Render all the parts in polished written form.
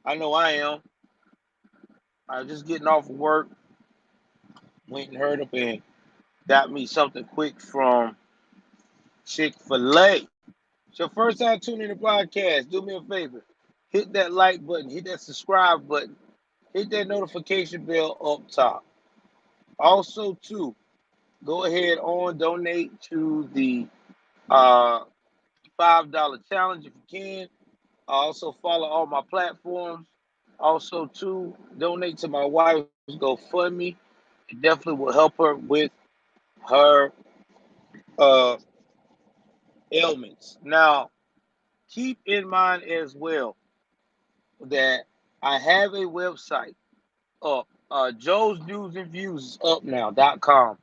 I know I am. I was just getting off of work, went and heard up and got me something quick from Chick-fil-A. It's your first time tuning in the podcast. Do me a favor. Hit that like button, hit that subscribe button, hit that notification bell up top. Also, too, go ahead on donate to the uh, $5 challenge if you can. Also, follow all my platforms. Also, too, donate to my wife's GoFundMe. It definitely will help her with her uh, ailments. Now, keep in mind as well that I have a website up. Joe's News and Views is up now.com.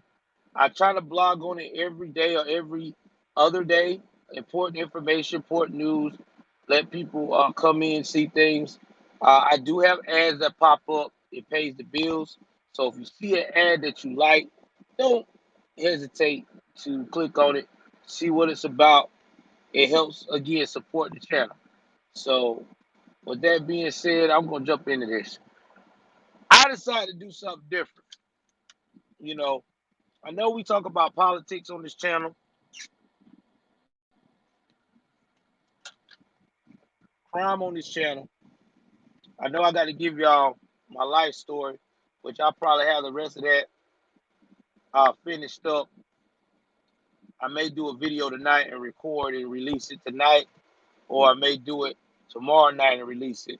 I try to blog on it every day or every other day. Important information, important news. Let people come in and see things. I do have ads that pop up. It pays the bills. So if you see an ad that you like, don't hesitate to click on it, see what it's about. It helps, again, support the channel. So with that being said, I'm going to jump into this. I decided to do something different. You know, I know we talk about politics on this channel, crime on this channel. I know I got to give y'all my life story, which I'll probably have the rest of that finished up. I may do a video tonight and record and release it tonight, or I may do it tomorrow night and release it.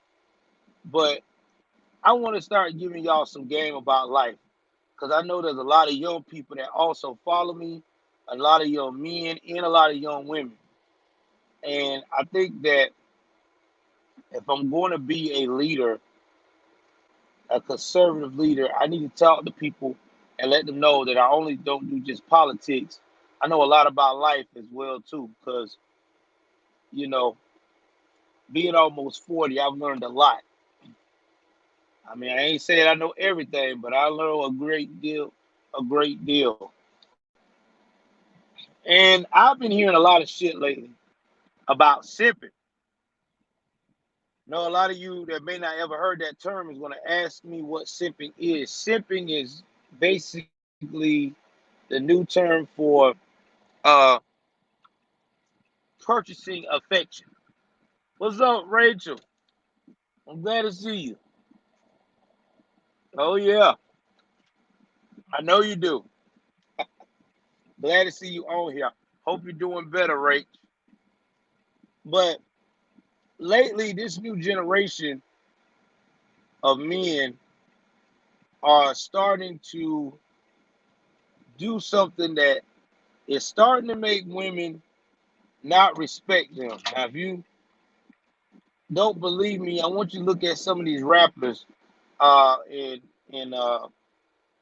But I want to start giving y'all some game about life because I know there's a lot of young people that also follow me, a lot of young men, and a lot of young women. And I think that if I'm going to be a leader, a conservative leader, I need to talk to people and let them know that I only don't do just politics. I know a lot about life as well too, because you know, being almost 40, I've learned a lot. I mean, I ain't saying I know everything, but I learned a great deal. And I've been hearing a lot of shit lately about simping. Know a lot of you that may not ever heard that term is going to ask me what simping is. Simping is basically the new term for uh, purchasing affection. What's up, Rachel? I'm glad to see you. Oh yeah, I know you do. Glad to see you on here. Hope you're doing better, Rach. But lately, this new generation of men are starting to do something that is starting to make women not respect them. Now, if you don't believe me, I want you to look at some of these rappers and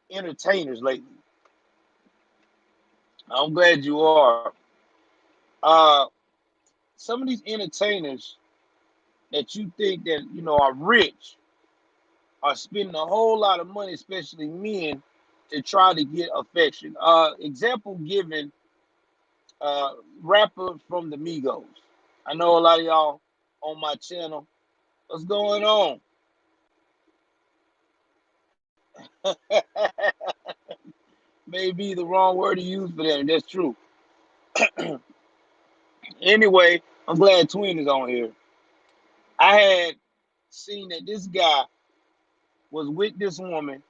entertainers lately. I'm glad you are. Uh, some of these entertainers that you think that are rich are spending a whole lot of money, especially men, to try to get affection. Example given, rapper from the Migos. I know a lot of y'all on my channel. What's going on? Maybe the wrong word to use for them. That's true. Anyway, I'm glad Twin is on here. I had seen that this guy was with this woman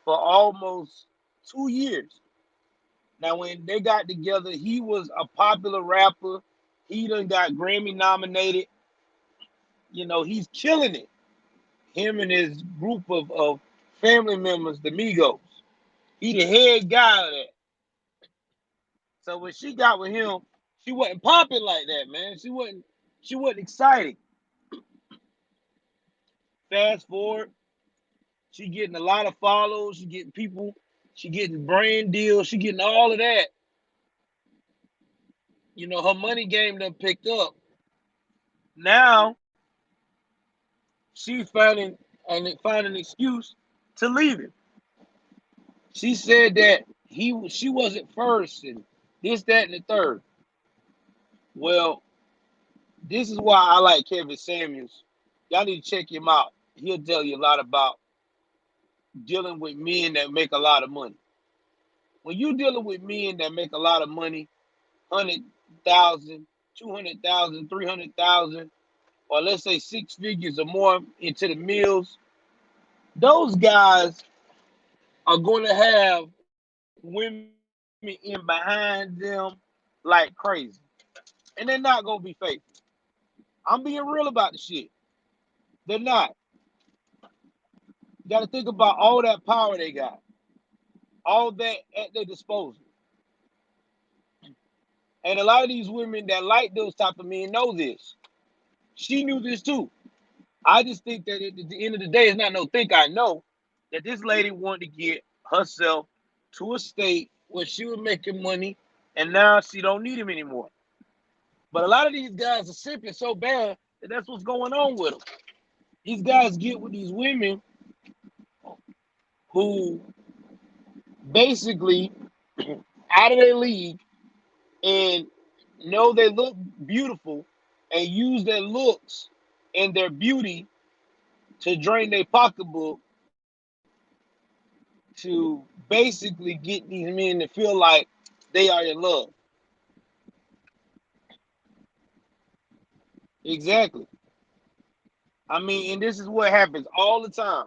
for almost 2 years. Now, when they got together, he was a popular rapper. He done got Grammy nominated. He's killing it. Him and his group of family members, the Migos. He the head guy of that. So when she got with him, she wasn't popping like that, man. She wasn't excited. Fast forward, she getting a lot of follows, she getting people, she getting brand deals, she getting all of that. Her money game done picked up. Now she's finding an excuse to leave him. She said that she wasn't first and this, that, and the third. Well, this is why I like Kevin Samuels. Y'all need to check him out. he'll tell you a lot about dealing with men that make a lot of money. When you're dealing with men that make a lot of money, 100,000, 200,000, 300,000, or let's say six figures or more into the mills, those guys are going to have women in behind them like crazy. And they're not going to be faithful. I'm being real about the shit. They're not. You got to think about all that power they got, all that at their disposal. And a lot of these women that like those type of men know this. She knew this too. I just think that at the end of the day, it's not no think I know that this lady wanted to get herself to a state where she was making money and now she don't need him anymore. But a lot of these guys are simping so bad that that's what's going on with them. These guys get with these women who basically out of their league and know they look beautiful and use their looks and their beauty to drain their pocketbook to basically get these men to feel like they are in love. Exactly. I mean, and this is what happens all the time.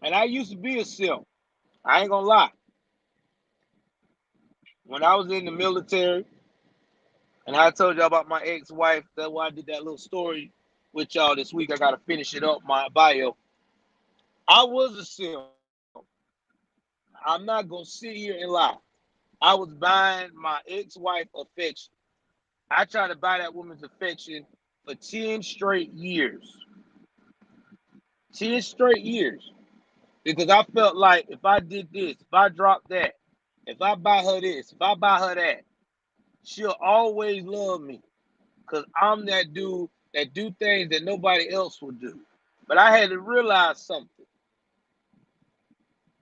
And I used to be a simp. I ain't gonna lie. When I was in the military, and I told y'all about my ex-wife, that's why I did that little story with y'all this week. I gotta finish it up, my bio. I was a simp. I'm not gonna sit here and lie. I was buying my ex-wife affection. I tried to buy that woman's affection for 10 straight years. 10 straight years. Because I felt like if I did this, if I dropped that, if I buy her this, if I buy her that, she'll always love me. Because I'm that dude that do things that nobody else will do. But I had to realize something.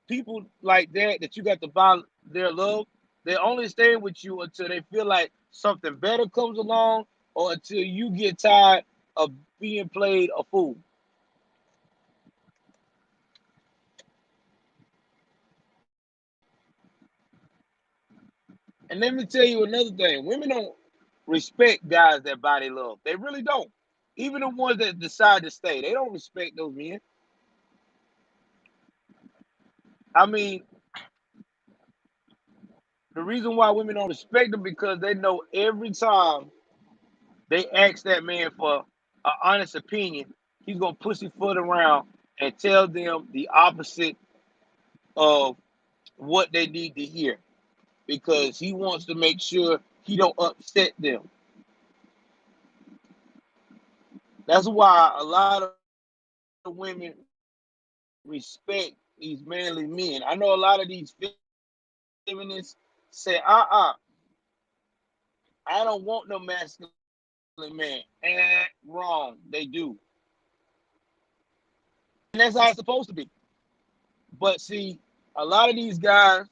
People like that you got to buy their love, they only stay with you until they feel like something better comes along or until you get tired of being played a fool. And let me tell you another thing. Women don't respect guys that buy their love. They really don't. Even the ones that decide to stay, they don't respect those men. I mean, the reason why women don't respect them because they know every time they ask that man for an honest opinion, he's gonna pussyfoot around and tell them the opposite of what they need to hear because he wants to make sure he don't upset them. That's why a lot of women respect these manly men. I know a lot of these feminists say, I don't want no masculine man. Wrong. They do. And that's how it's supposed to be. But see, a lot of these guys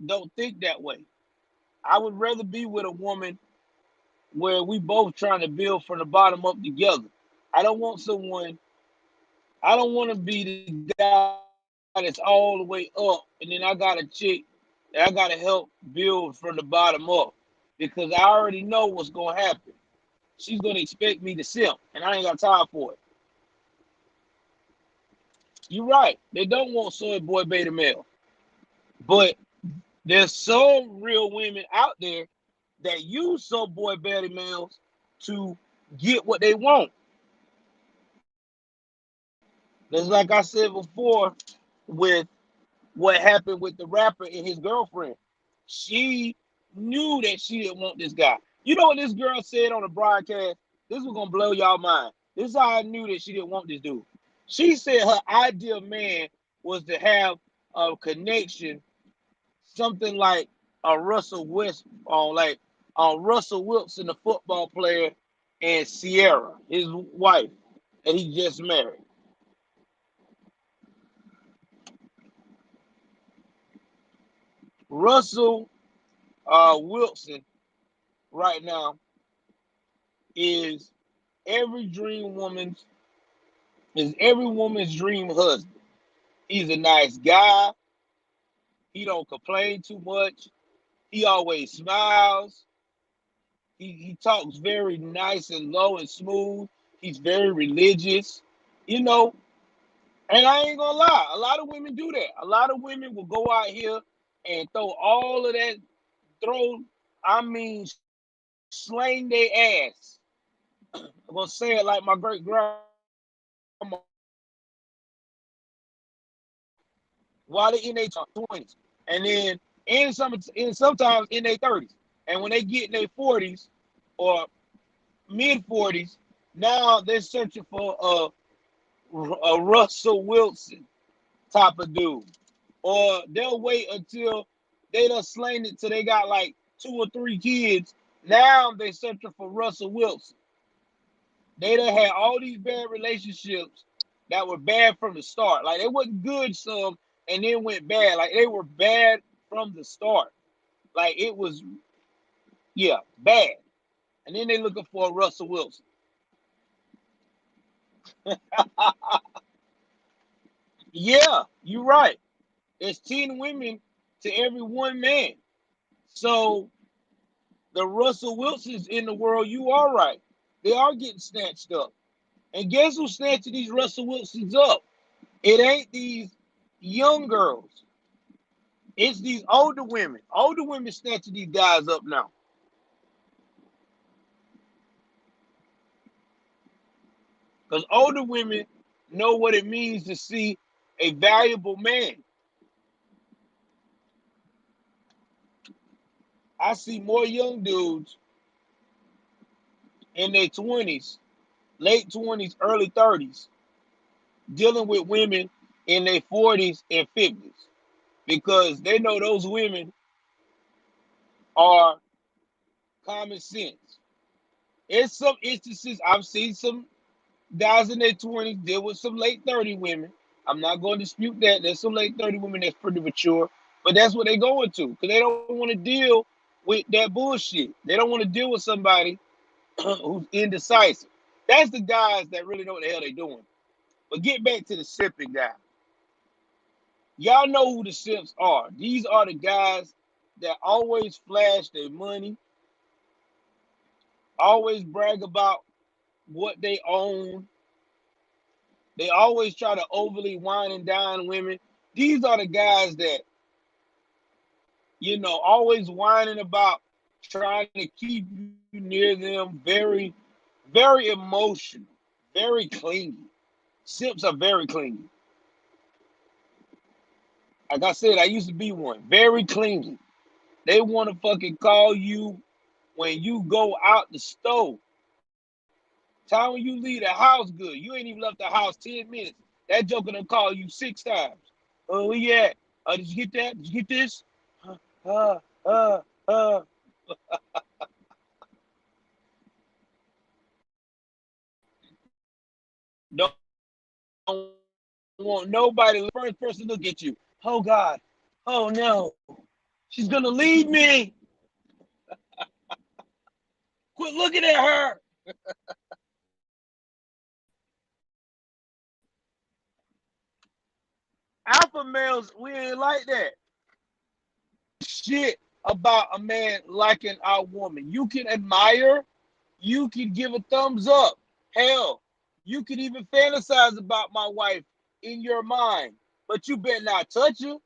don't think that way. I would rather be with a woman where we both trying to build from the bottom up together. I don't want someone, I don't want to be the guy that's all the way up and then I got a chick that I got to help build from the bottom up because I already know what's going to happen. She's going to expect me to simp and I ain't got time for it. You're right. They don't want soy boy beta male. But there's some real women out there that use soy boy beta males to get what they want. Just like I said before with what happened with the rapper and his girlfriend. She knew that she didn't want this guy. You know what this girl said on the broadcast? This was gonna blow y'all mind. This is how I knew that she didn't want this dude. She said her ideal man was to have a connection, something like a Russell West on like Russell Wilson, the football player, and Sierra, his wife, that he just married. Russell Wilson right now is every dream woman's every woman's dream husband. He's a nice guy. He don't complain too much. He always smiles. He talks very nice and low and smooth. He's very religious, you know. And I ain't gonna lie, a lot of women do that. A lot of women will go out here and throw all of that, throw, I mean, slang their ass. I'm gonna say it like my great grandma, while they in their 20s, and then sometimes in their 30s, and when they get in their 40s or mid 40s, now they're searching for a Russell Wilson type of dude, or they'll wait until they done slain it till they got like 2 or 3 kids. Now they searching for Russell Wilson. They done had all these bad relationships that were bad from the start. Like they wasn't good some and then went bad. Like they were bad from the start. Like it was, yeah, bad. And then they looking for a Russell Wilson. Yeah, you're right. There's 10 women to every one man. So the Russell Wilsons in the world, you are right. They are getting snatched up. And guess who's snatching these Russell Wilsons up? It ain't these young girls. It's these older women. Older women snatching these guys up now. Because older women know what it means to see a valuable man. I see more young dudes in their 20s, late 20s, early 30s, dealing with women in their 40s and 50s because they know those women are common sense. In some instances, I've seen some guys in their 20s deal with some late 30 women. I'm not going to dispute that. There's some late 30 women that's pretty mature, but that's what they're going to because they don't want to deal with that bullshit. They don't want to deal with somebody who's indecisive. That's the guys that really know what the hell they're doing. But get back to the sipping guy. Y'all know who the simps are. These are the guys that always flash their money, always brag about what they own. They always try to overly wine and dine women. These are the guys that, always whining about trying to keep you near them. Very, very emotional, very clingy. Simps are very clingy. Like I said, I used to be one. Very clingy. They want to fucking call you when you go out the stove. Time when you leave the house good. You ain't even left the house 10 minutes. That joker done call you 6 times. Oh, where you at? Did you get that? Did you get this? Uh, uh, uh. Don't want nobody, the first person to look at you. Oh, God. Oh, no. She's going to leave me. Quit looking at her. Alpha males, we ain't like that. Shit about a man liking our woman. You can admire, you can give a thumbs up. Hell, you can even fantasize about my wife in your mind, but you better not touch her.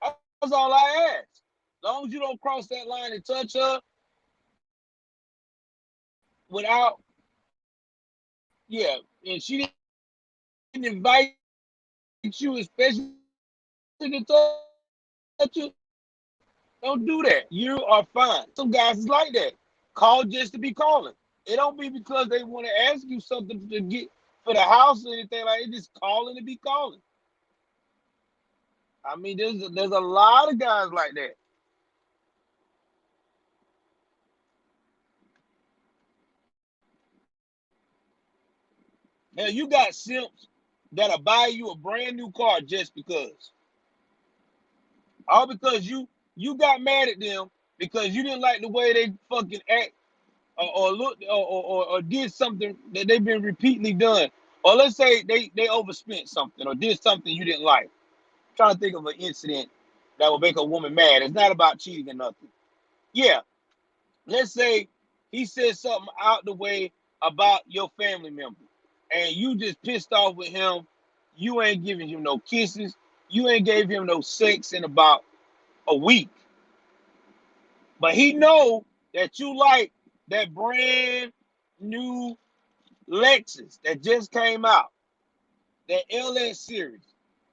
That's all I ask. As long as you don't cross that line and touch her without, yeah, and she didn't invite you, especially to touch you, don't do that. You are fine. Some guys is like that. Call just to be calling. It don't be because they want to ask you something to get for the house or anything like that. Just calling to be calling. I mean, there's a lot of guys like that. Now you got simps that'll buy you a brand new car just because. All because you got mad at them because you didn't like the way they fucking act or look or did something that they've been repeatedly done, or let's say they overspent something or did something you didn't like. I'm trying to think of an incident that would make a woman mad. It's not about cheating or nothing. Yeah, let's say he said something out the way about your family member, and you just pissed off with him. You ain't giving him no kisses. You ain't gave him no sex in about a week. But he know that you like that brand new Lexus that just came out, that LS series.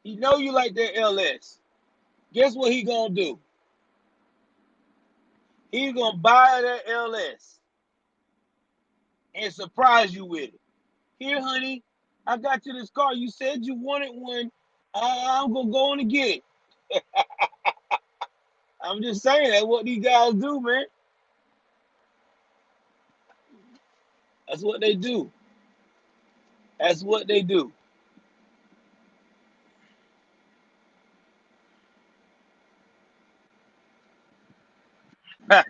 He know you like that LS. Guess what he gonna do? He's gonna buy that LS and surprise you with it. Here, honey, I got you this car. You said you wanted one. I'm gonna go on and get it. I'm just saying that's what these guys do, man. That's what they do. That's what they do. And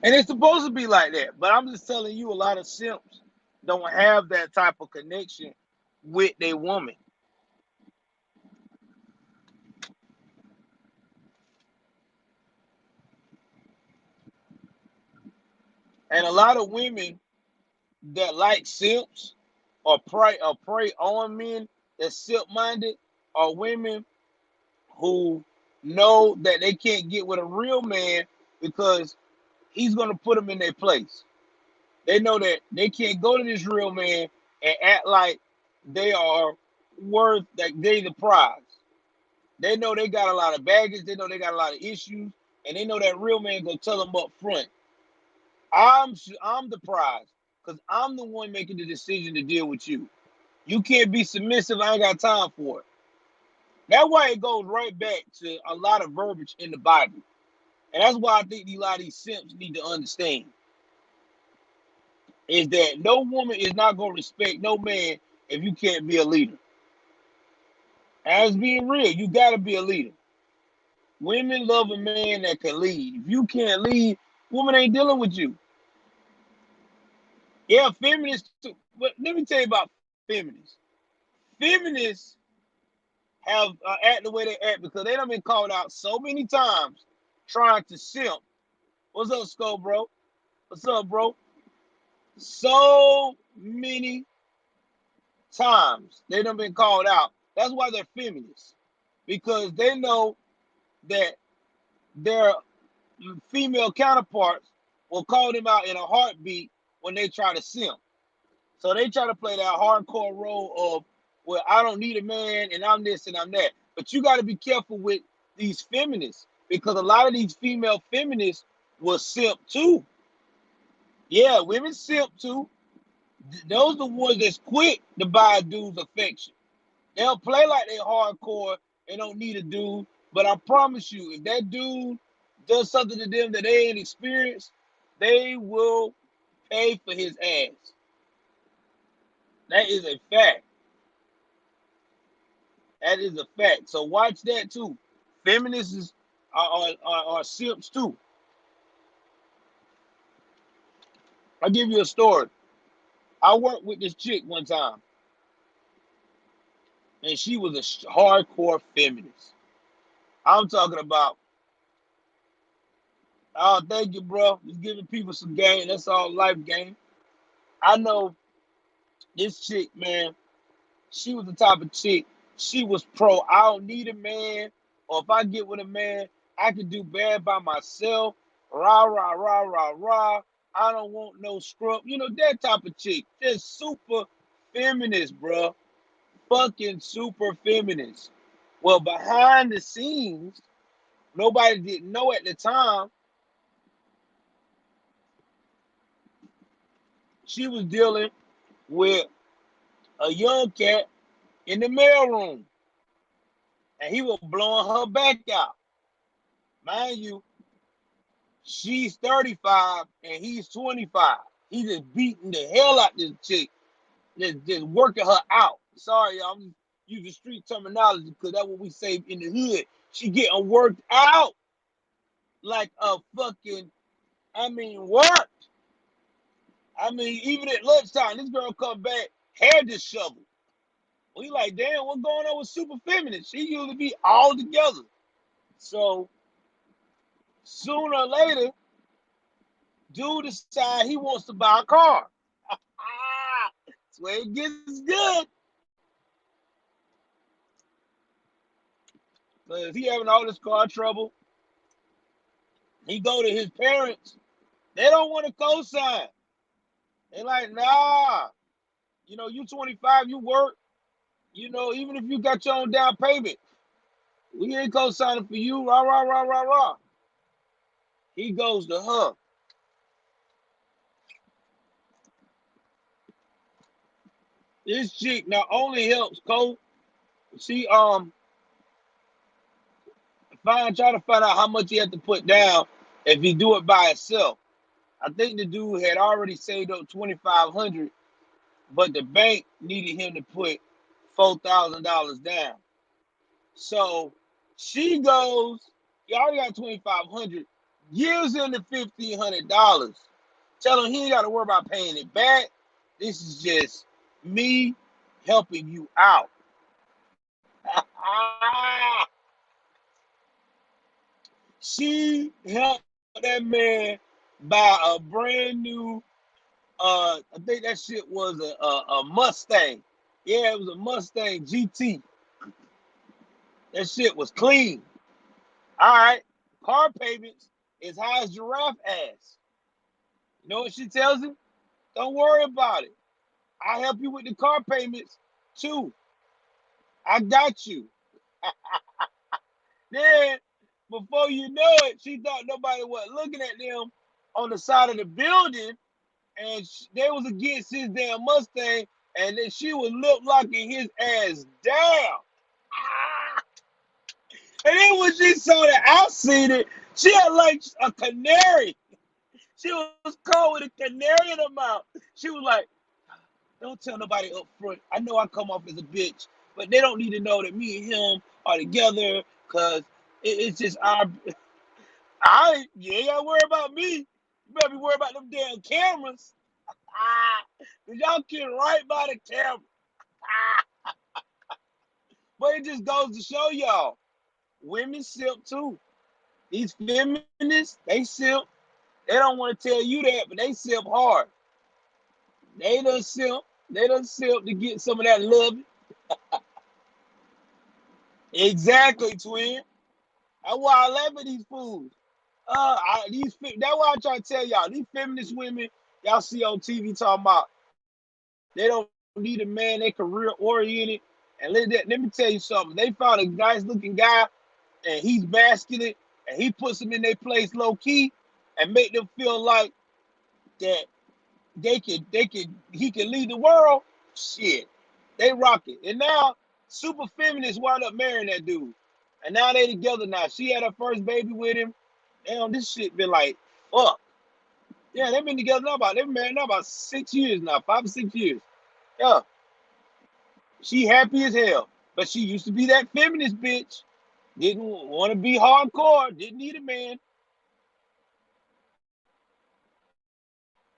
it's supposed to be like that. But I'm just telling you, a lot of simps don't have that type of connection with their woman. And a lot of women that like simps or prey on men that's simp minded are women who know that they can't get with a real man because he's gonna put them in their place. They know that they can't go to this real man and act like they are worth that they the prize. They know they got a lot of baggage. They know they got a lot of issues, and they know that real man gonna tell them up front. I'm the prize because I'm the one making the decision to deal with you. You can't be submissive. I ain't got time for it. That's why it goes right back to a lot of verbiage in the Bible, and that's why I think a lot of these simps need to understand is that no woman is not gonna respect no man if you can't be a leader. As being real, you gotta be a leader. Women love a man that can lead. If you can't lead, woman ain't dealing with you. Yeah, feminists too. But let me tell you about feminists. Feminists have act the way they act because they done been called out so many times trying to simp. What's up, Skull, bro? What's up, bro? So many times they done been called out. That's why they're feminists because they know that their female counterparts will call them out in a heartbeat when they try to simp. So they try to play that hardcore role of, well, I don't need a man and I'm this and I'm that. But you got to be careful with these feminists because a lot of these female feminists will simp too. Yeah, women simp too. Those are the ones that's quick to buy a dude's affection. They'll play like they hardcore and don't need a dude. But I promise you, if that dude does something to them that they ain't experienced, they will pay for his ass. That is a fact. That is a fact. So watch that too. Feminists are simps too. I'll give you a story. I worked with this chick one time, and she was a hardcore feminist. I'm talking about, oh, thank you, bro. Just giving people some game. That's all life game. I know this chick, man. She was the type of chick. She was pro. I don't need a man, or if I get with a man, I can do bad by myself. Rah rah rah rah rah. I don't want no scrub. You know that type of chick. Just super feminist, bro. Fucking super feminist. Well, behind the scenes, nobody didn't know at the time. She was dealing with a young cat in the mailroom, and he was blowing her back out. Mind you, she's 35 and he's 25. He just beating the hell out this chick, just working her out. Sorry, I'm using street terminology because that's what we say in the hood. She getting worked out like a fucking I mean, what? I mean, even at lunchtime, this girl come back, hair disheveled. We like, damn, what's going on with super feminine? She usually be all together. So sooner or later, dude decide he wants to buy a car. That's where it gets good. Because he having all this car trouble. He go to his parents. They don't want to co-sign. They like, nah. You 25, you work. Even if you got your own down payment, we ain't co-signing for you. Rah, rah, rah, rah, rah. He goes to her. This chick not only helps Cole, she try to find out how much he had to put down if he do it by himself. I think the dude had already saved up 2,500, but the bank needed him to put $4,000 down. So she goes, he already got 2,500, gives him the $1,500, tell him he ain't got to worry about paying it back. This is just me helping you out. She helped that man buy a brand new, I think that shit was a Mustang. Yeah, it was a Mustang GT. That shit was clean. All right. Car payments is high as giraffe ass. You know what she tells him? Don't worry about it. I'll help you with the car payments too. I got you. Then, before you know it, she thought nobody was looking at them on the side of the building, and they was against his damn Mustang, and then she was lip locking his ass down. Ah! And then when she saw that I seen it, she had like a canary. She was caught with a canary in her mouth. She was like, don't tell nobody up front. I know I come off as a bitch, but they don't need to know that me and him are together because it's just our. You ain't got to worry about me. You better be worried about them damn cameras. Because y'all get right by the camera. But it just goes to show y'all, women simp too. These feminists, they simp. They don't want to tell you that, but they simp hard. They done simp. They done simp to get some of that love. Exactly, twin. That's why I laugh at these fools. That's why I try to tell y'all, these feminist women y'all see on TV talking about they don't need a man, they career oriented. And let me tell you something. They found a nice looking guy and he's masculine and he puts them in their place low key and make them feel like that he can lead the world. Shit. They rock it. And now super feminists wound up marrying that dude. And now they together now. She had her first baby with him. Damn, this shit been like, fuck. Yeah, they've been together now they've been married now about 6 years now, 5 or 6 years. Yeah. She happy as hell. But she used to be that feminist bitch. Didn't want to be hardcore. Didn't need a man.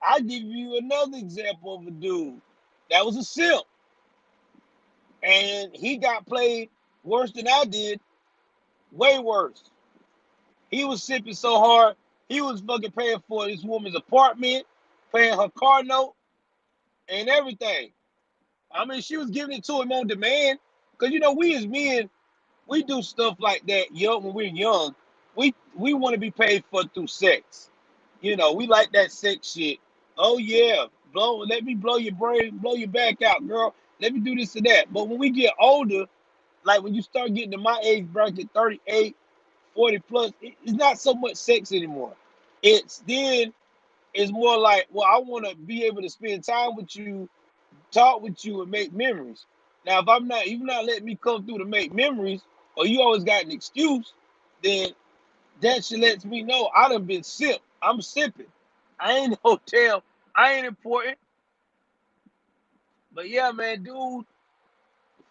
I give you another example of a dude that was a simp. And he got played worse than I did. Way worse. He was simping so hard, he was fucking paying for this woman's apartment, paying her car note, and everything. I mean, she was giving it to him on demand. Because, we as men, we do stuff like that young when we're young. We want to be paid for through sex. We like that sex shit. Oh, yeah. Let me blow your brain, blow your back out, girl. Let me do this and that. But when we get older, like when you start getting to my age bracket, 38, 40 plus, it's not so much sex anymore. It's more like, well, I want to be able to spend time with you, talk with you, and make memories. Now, if you're not letting me come through to make memories, or you always got an excuse, then that shit lets me know I done been simp. I'm simping. I ain't no damn, I ain't important. But yeah, man, dude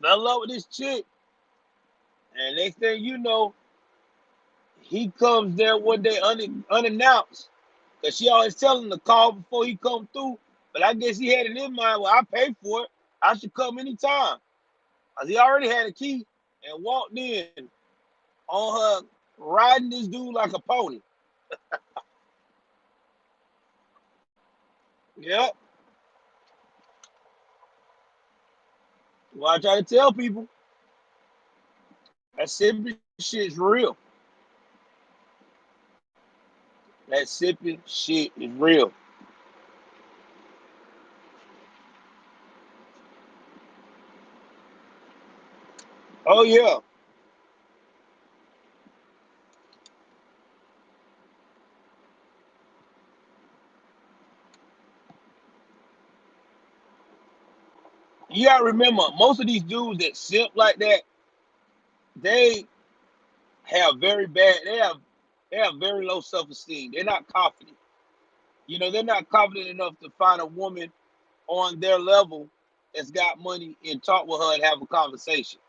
fell in love with this chick. And next thing you know, he comes there one day unannounced Cause she always tell him to call before he come through. But I guess he had it in his mind, well, I paid for it. I should come anytime. Cause he already had a key and walked in on her riding this dude like a pony. Yep. Well, I try to tell people that sipping shit is real. That sipping shit is real. Oh yeah. You gotta remember, most of these dudes that simp like that, they have very bad. They have very low self esteem. They're not confident. They're not confident enough to find a woman on their level that's got money and talk with her and have a conversation.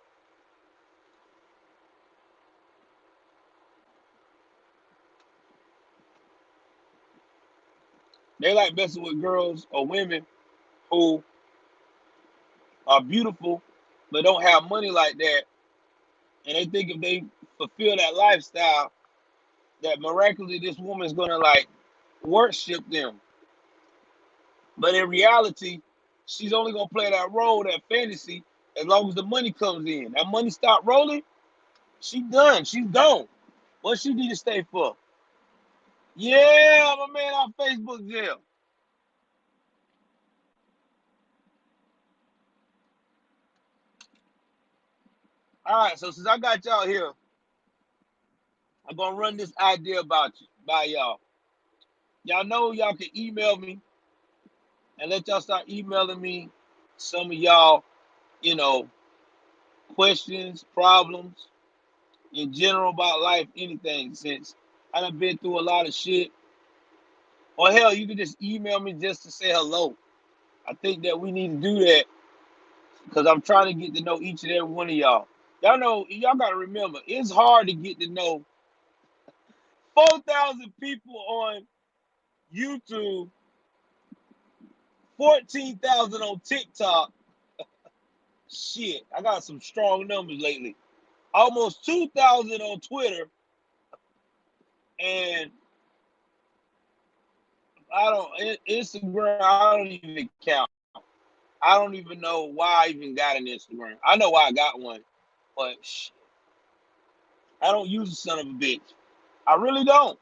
They like messing with girls or women who are beautiful but don't have money like that, and they think if they fulfill that lifestyle, that miraculously this woman's gonna like worship them. But in reality, she's only gonna play that role, that fantasy, as long as the money comes in. That money stop rolling, she done. She's gone. What she need to stay for? Yeah, my man on Facebook jail. All right, so since I got y'all here, I'm gonna run this idea about you by y'all. Y'all know y'all can email me and let y'all start emailing me some of y'all, you know, questions, problems in general about life, anything. Since I done been through a lot of shit. Or hell, you can just email me just to say hello. I think that we need to do that because I'm trying to get to know each and every one of y'all. Y'all know, y'all gotta remember, it's hard to get to know 4,000 people on YouTube, 14,000 on TikTok. Shit, I got some strong numbers lately. Almost 2,000 on Twitter, and Instagram. I don't even count. I don't even know why I even got an Instagram. I know why I got one, but I don't use the son of a bitch. I really don't.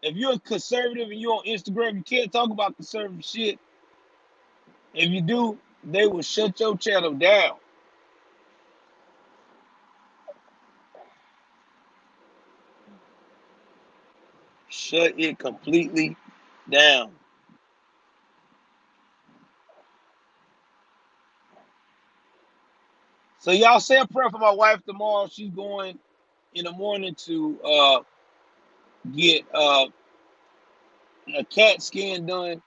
If you're a conservative and you're on Instagram, you can't talk about conservative shit. If you do, they will shut your channel down. Shut it completely down. So y'all say a prayer for my wife tomorrow. She's going in the morning to get a CAT scan done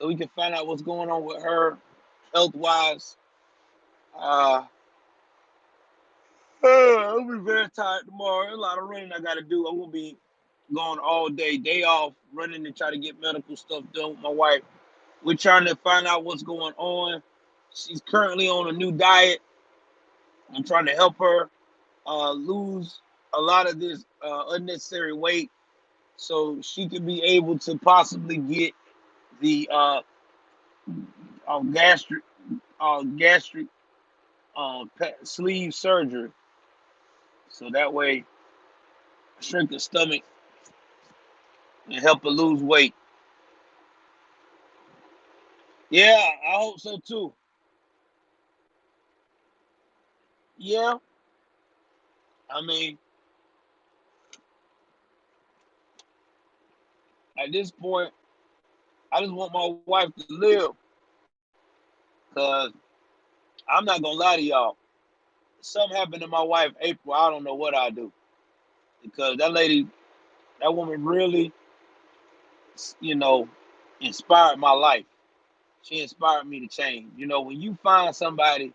so we can find out what's going on with her health wise. Uh, I'll be very tired tomorrow. A lot of running I got to do. I'm gonna be going all day, day off, running to try to get medical stuff done with my wife. We're trying to find out what's going on. She's currently on a new diet. I'm trying to help her lose a lot of this unnecessary weight so she could be able to possibly get the gastric gastric sleeve surgery. So that way, shrink her stomach and help her lose weight. Yeah, I hope so too. Yeah, I mean, at this point, I just want my wife to live. Cause I'm not gonna lie to y'all. If something happened to my wife, April, I don't know what I'd do. Because that lady, that woman really, you know, inspired my life. She inspired me to change. When you find somebody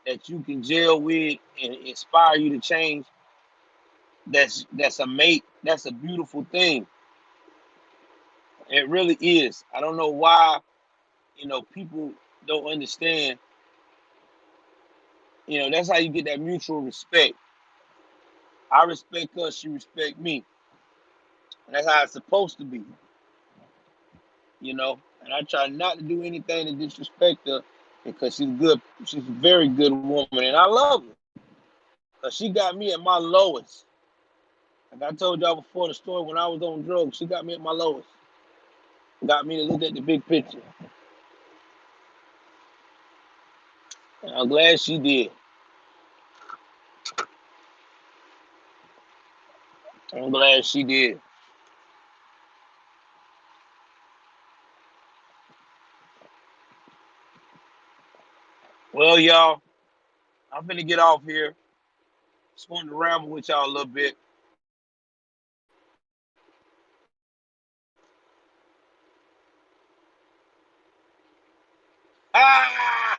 that you can gel with and inspire you to change, that's a mate. That's a beautiful thing. It really is. I don't know why, people don't understand. That's how you get that mutual respect. I respect her, she respect me. And that's how it's supposed to be, you know. And I try not to do anything to disrespect her because she's a very good woman, and I love her. Cause she got me at my lowest. Like I told y'all before the story, when I was on drugs, she got me at my lowest. Got me to look at the big picture. And I'm glad she did. I'm glad she did. Well, y'all, I'm finna get off here. Just wanted to ramble with y'all a little bit. Ah,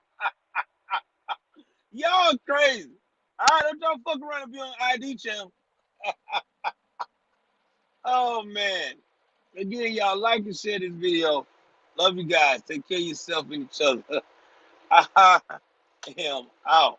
y'all crazy. All right, don't y'all fuck around and be on ID channel. Oh man. Again, y'all like and share this video. Love you guys. Take care of yourself and each other. I am out.